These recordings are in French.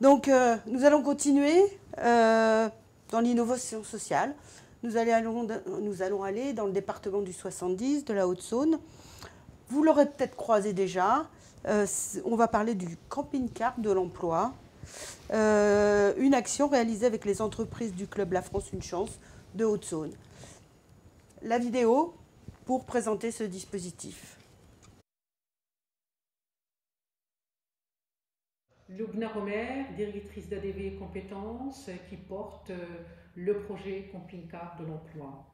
Donc, nous allons continuer dans l'innovation sociale. Nous allons aller dans le département du 70, de la Haute-Saône. Vous l'aurez peut-être croisé déjà. On va parler du camping-car de l'emploi. Une action réalisée avec les entreprises du Club La France Une Chance de Haute-Saône. La vidéo pour présenter ce dispositif. Lubna Romer, directrice d'ADV Compétences, qui porte le projet camping-car de l'emploi.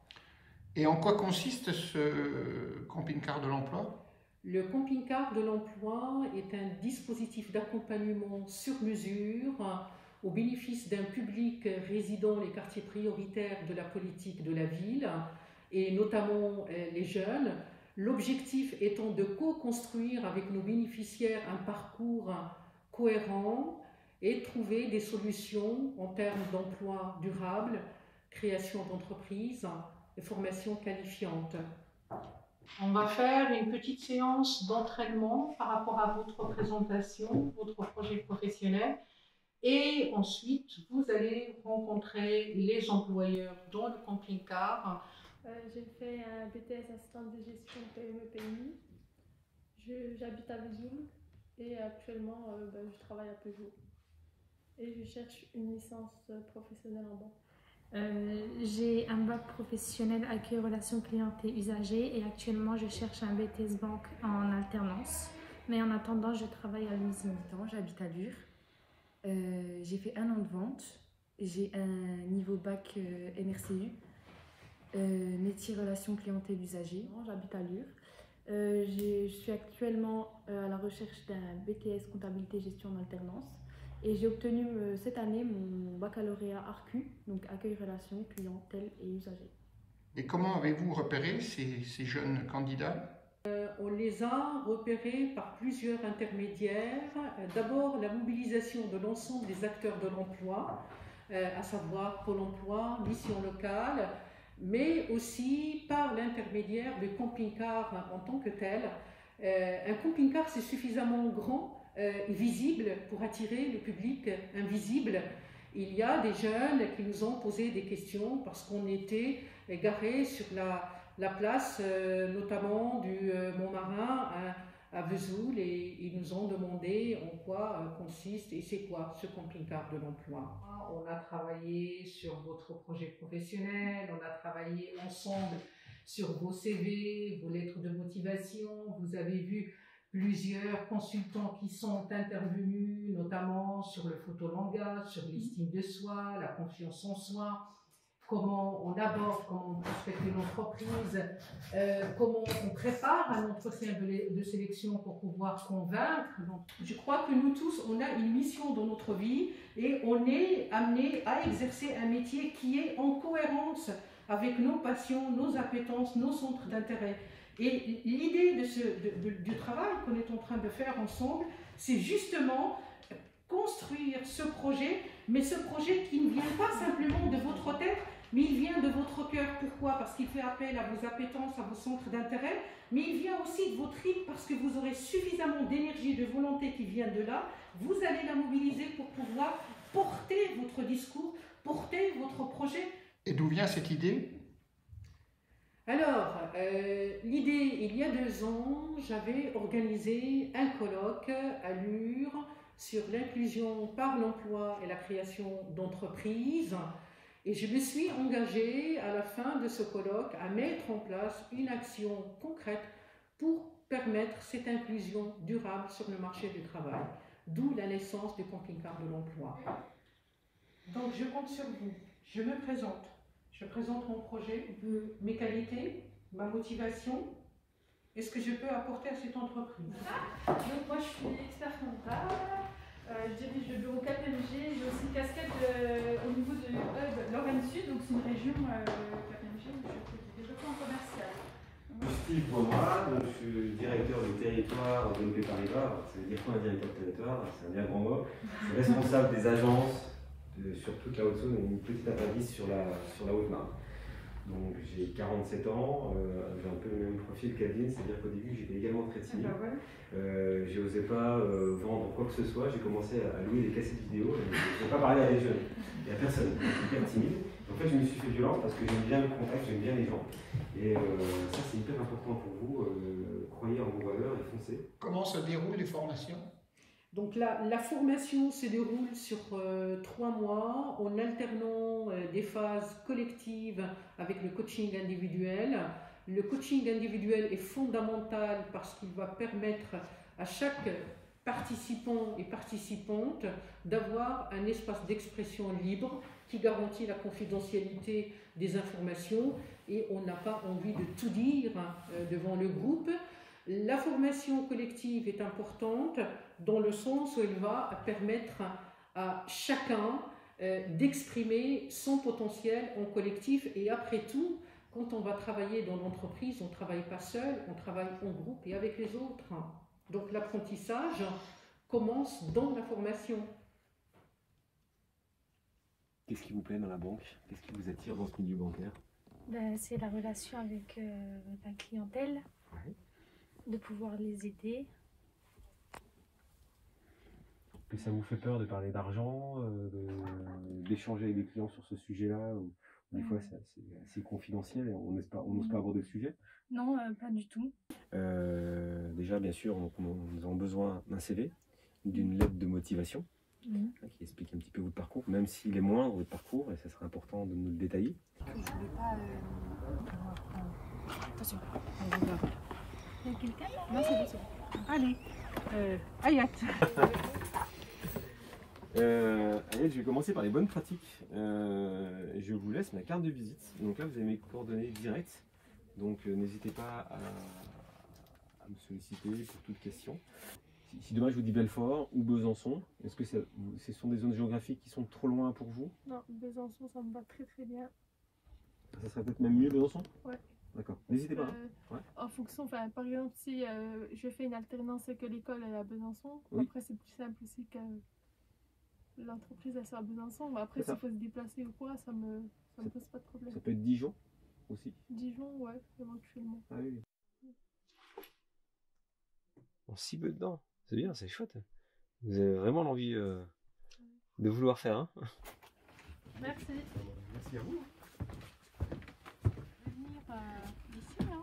Et en quoi consiste ce camping-car de l'emploi ? Le camping-car de l'emploi est un dispositif d'accompagnement sur mesure au bénéfice d'un public résidant les quartiers prioritaires de la politique de la ville et notamment les jeunes. L'objectif étant de co-construire avec nos bénéficiaires un parcours cohérent et trouver des solutions en termes d'emploi durable, création d'entreprises et formation qualifiante. On va faire une petite séance d'entraînement par rapport à votre présentation, votre projet professionnel. Et ensuite, vous allez rencontrer les employeurs dans le camping-car. J'ai fait un BTS assistante de gestion PME-PMI. J'habite à Vesoul et actuellement, je travaille à Peugeot. Et je cherche une licence professionnelle en banque. J'ai un bac professionnel accueil relations clients et usagers et actuellement je cherche un BTS banque en alternance. Mais en attendant, je travaille à l'usine. J'habite à Lure. J'ai fait 1 an de vente. J'ai un niveau bac MRCU, métier relations clientèle usager. J'habite à Lure. Je suis actuellement à la recherche d'un BTS comptabilité gestion en alternance. Et j'ai obtenu cette année mon baccalauréat ARCU, donc accueil relations clientèle et usagers. Et comment avez-vous repéré ces jeunes candidats ? On les a repérés par plusieurs intermédiaires. D'abord, la mobilisation de l'ensemble des acteurs de l'emploi, à savoir Pôle emploi, mission locale, mais aussi par l'intermédiaire de camping-car en tant que tel. Un camping-car, c'est suffisamment grand et visible pour attirer le public invisible. Il y a des jeunes qui nous ont posé des questions parce qu'on était garés sur la place, notamment du Montmarin à Vesoul, et ils nous ont demandé en quoi consiste et c'est quoi ce camping-car de l'emploi. On a travaillé sur votre projet professionnel, on a travaillé ensemble sur vos CV, vos lettres de motivation. Vous avez vu plusieurs consultants qui sont intervenus, notamment sur le photolangage, sur l'estime de soi, la confiance en soi, comment on aborde, comment on prospecte une entreprise, comment on prépare un entretien de sélection pour pouvoir convaincre. Donc, je crois que nous tous, on a une mission dans notre vie et on est amené à exercer un métier qui est en cohérence avec nos passions, nos appétences, nos centres d'intérêt. Et l'idée du travail qu'on est en train de faire ensemble, c'est justement construire ce projet, mais ce projet qui ne vient pas simplement de votre tête, mais il vient de votre cœur. Pourquoi? Parce qu'il fait appel à vos appétences, à vos centres d'intérêt, mais il vient aussi de vos tripes parce que vous aurez suffisamment d'énergie, de volonté qui vient de là. Vous allez la mobiliser pour pouvoir porter votre discours, porter votre projet. Et d'où vient cette idée ? Alors, l'idée, il y a 2 ans, j'avais organisé un colloque à Lure sur l'inclusion par l'emploi et la création d'entreprises. Et je me suis engagée à la fin de ce colloque à mettre en place une action concrète pour permettre cette inclusion durable sur le marché du travail. D'où la naissance du camping-car de l'emploi. Donc je compte sur vous. Je me présente. Je présente mon projet, mes qualités, ma motivation et ce que je peux apporter à cette entreprise. Donc moi je suis expert comptable, je dirige le bureau KPMG, j'ai aussi une casquette au niveau de Lorraine Sud, donc c'est une région KPMG où je fais du développement commercial. Steve Bourma, donc je suis directeur du territoire de BNP Paribas. Ça veut dire quoi un directeur de territoire? C'est un bien grand mot. Je suis responsable des agences sur toute la Haute-Saône et une petite appendice sur la Haute-Marne. Donc j'ai 47 ans, j'ai un peu le même profil qu'Adeline, c'est-à-dire qu'au début j'étais également très timide. Je n'osais pas vendre quoi que ce soit, j'ai commencé à louer des cassettes vidéo, et je n'ai pas parlé à des jeunes, et à personne, j'étais hyper timide. En fait je me suis fait violence parce que j'aime bien le contact, j'aime bien les gens. Et ça c'est hyper important pour vous, croyez en vos valeurs et foncez. Comment se déroulent les formations? Donc la formation se déroule sur 3 mois en alternant des phases collectives avec le coaching individuel. Le coaching individuel est fondamental parce qu'il va permettre à chaque participant et participante d'avoir un espace d'expression libre qui garantit la confidentialité des informations et on n'a pas envie de tout dire devant le groupe. La formation collective est importante dans le sens où elle va permettre à chacun d'exprimer son potentiel en collectif. Et après tout, quand on va travailler dans l'entreprise, on ne travaille pas seul, on travaille en groupe et avec les autres. Donc l'apprentissage commence dans la formation. Qu'est-ce qui vous plaît dans la banque? Qu'est-ce qui vous attire dans ce milieu bancaire? C'est la relation avec la clientèle, Ouais. de pouvoir les aider. Que ça vous fait peur de parler d'argent, d'échanger avec des clients sur ce sujet-là, ou des fois c'est assez confidentiel et on n'ose pas aborder le sujet? Non, pas du tout. Déjà, bien sûr, nous avons besoin d'un CV, d'une lettre de motivation Oui. qui explique un petit peu votre parcours, même s'il est moindre votre parcours, et ça serait important de nous le détailler. Je voulais pas. Attention. Il y a quelqu'un là? Non, c'est bon. Allez. Ayat. Allez, je vais commencer par les bonnes pratiques. Je vous laisse ma carte de visite. Donc là, vous avez mes coordonnées directes. Donc n'hésitez pas à me solliciter pour toute question. Si demain je vous dis Belfort ou Besançon, est-ce que ce sont des zones géographiques qui sont trop loin pour vous? Non, Besançon, ça me va très très bien. Ça serait peut-être même mieux Besançon? Ouais. D'accord. N'hésitez pas. Ouais. En fonction, par exemple, si je fais une alternance et que l'école est à Besançon, Oui. après c'est plus simple aussi que l'entreprise elle soit à Besançon. Mais après, C'est ça. s'il faut se déplacer ou quoi, ça me pose pas de problème. Ça peut être Dijon aussi. Dijon, ouais, éventuellement. Ah oui. On s'y veut dedans. C'est bien, c'est chouette. Vous avez vraiment l'envie de vouloir faire, hein? Merci. Merci à vous. Venir ici, hein.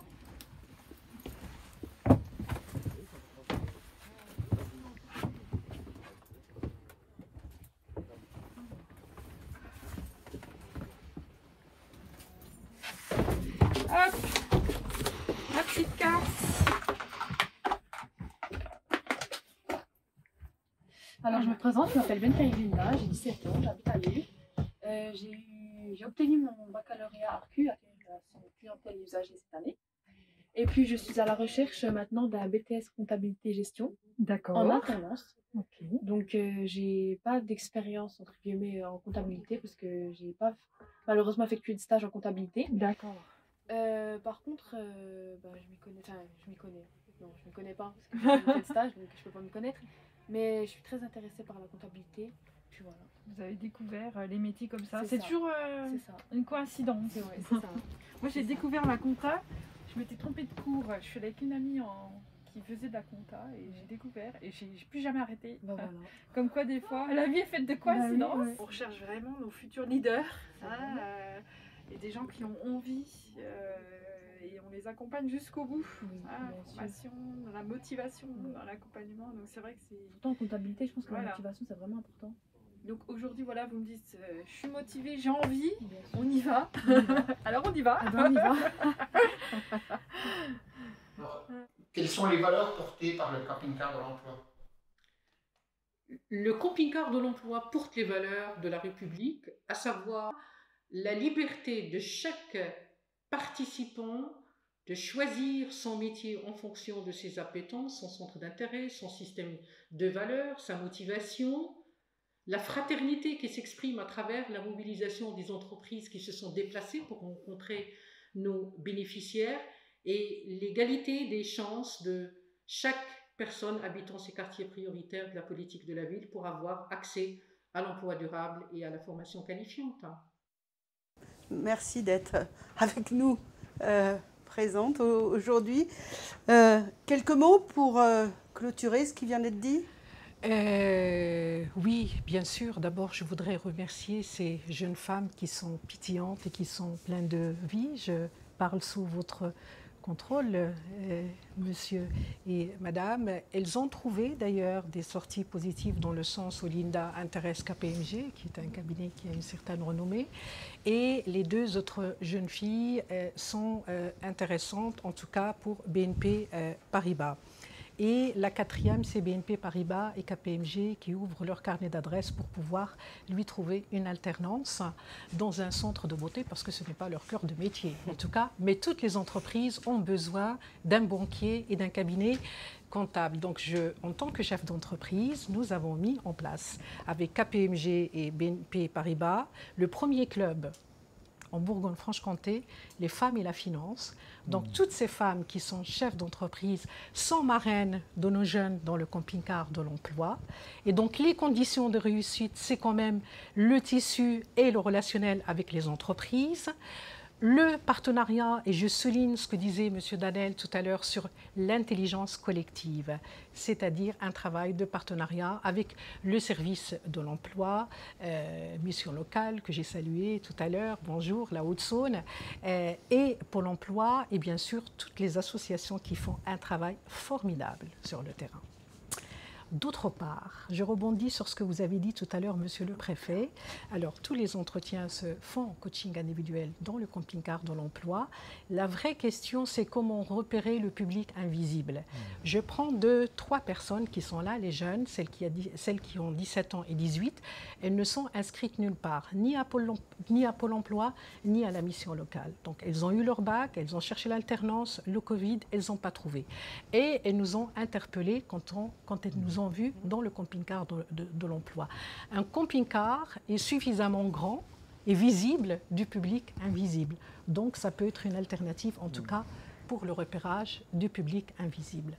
Hop, la petite casse. Alors je me présente, je m'appelle Benta Linda, j'ai 17 ans, j'habite à Lille. J'ai obtenu mon baccalauréat ARCU, accueil relation clientèle et usagers cette année. Et puis je suis à la recherche maintenant d'un BTS comptabilité gestion D'accord. en alternance. Ok. Donc j'ai pas d'expérience entre guillemets en comptabilité parce que j'ai pas malheureusement effectué de stage en comptabilité. D'accord. Par contre, je m'y connais, enfin je m'y connais. Non, je ne connais pas parce que j'ai pas fait de stage donc je peux pas me connaître. Mais je suis très intéressée par la comptabilité. Puis voilà. Vous avez découvert les métiers comme ça. C'est C'est ça. toujours C'est ça. une coïncidence. C'est vrai, c'est ça. Moi, j'ai découvert la compta. Je m'étais trompée de cours. Je suis allée avec une amie qui faisait de la compta et j'ai découvert et j'ai plus jamais arrêté. Bah, voilà. Comme quoi, des fois, la vie est faite de coïncidences. Bah oui, ouais. On recherche vraiment nos futurs leaders et des gens qui ont envie et on les accompagne jusqu'au bout. Oui, La bien sûr. formation, dans la motivation, dans l'accompagnement. Donc c'est vrai que c'est... Pourtant en comptabilité, je pense que la Voilà. motivation c'est vraiment important. Donc aujourd'hui, voilà, vous me dites, je suis motivée, j'ai envie, Bien sûr. on y va. Alors on y va. Ah ben, on y va. Alors, quelles sont les valeurs portées par le camping-car de l'emploi? Le camping-car de l'emploi porte les valeurs de la République, à savoir la liberté de chaque participant de choisir son métier en fonction de ses appétences, son centre d'intérêt, son système de valeurs, sa motivation, la fraternité qui s'exprime à travers la mobilisation des entreprises qui se sont déplacées pour rencontrer nos bénéficiaires et l'égalité des chances de chaque personne habitant ces quartiers prioritaires de la politique de la ville pour avoir accès à l'emploi durable et à la formation qualifiante. Merci d'être avec nous présente aujourd'hui. Quelques mots pour clôturer ce qui vient d'être dit? Oui, bien sûr. D'abord, je voudrais remercier ces jeunes femmes qui sont pétillantes et qui sont pleines de vie. Je parle sous votre contrôle, monsieur et madame. Elles ont trouvé d'ailleurs des sorties positives dans le sens où Linda intéresse KPMG, qui est un cabinet qui a une certaine renommée. Et les deux autres jeunes filles sont intéressantes, en tout cas pour BNP Paribas. Et la quatrième, c'est BNP Paribas et KPMG qui ouvrent leur carnet d'adresses pour pouvoir lui trouver une alternance dans un centre de beauté, parce que ce n'est pas leur cœur de métier, en tout cas. Mais toutes les entreprises ont besoin d'un banquier et d'un cabinet comptable. Donc, en tant que chef d'entreprise, nous avons mis en place, avec KPMG et BNP Paribas, le premier club en Bourgogne-Franche-Comté, les femmes et la finance. Donc, toutes ces femmes qui sont chefs d'entreprise sont marraines de nos jeunes dans le camping-car de l'emploi. Et donc, les conditions de réussite, c'est quand même le tissu et le relationnel avec les entreprises. Le partenariat, et je souligne ce que disait M. Danel tout à l'heure sur l'intelligence collective, c'est-à-dire un travail de partenariat avec le service de l'emploi, mission locale que j'ai saluée tout à l'heure, bonjour, la Haute-Saône, et Pôle emploi, et bien sûr toutes les associations qui font un travail formidable sur le terrain. D'autre part, je rebondis sur ce que vous avez dit tout à l'heure, monsieur le préfet. Alors, tous les entretiens se font en coaching individuel dans le camping-car de l'emploi. La vraie question, c'est comment repérer le public invisible. Je prends 2-3 personnes qui sont là, les jeunes, celles qui ont 17 ans et 18. Elles ne sont inscrites nulle part, ni à Pôle emploi, ni à la mission locale. Donc, elles ont eu leur bac, elles ont cherché l'alternance, le Covid, elles n'ont pas trouvé. Et elles nous ont interpellés quand elles nous ont vus dans le camping-car de l'emploi. Un camping-car est suffisamment grand et visible du public invisible. Donc, ça peut être une alternative, en tout cas, pour le repérage du public invisible.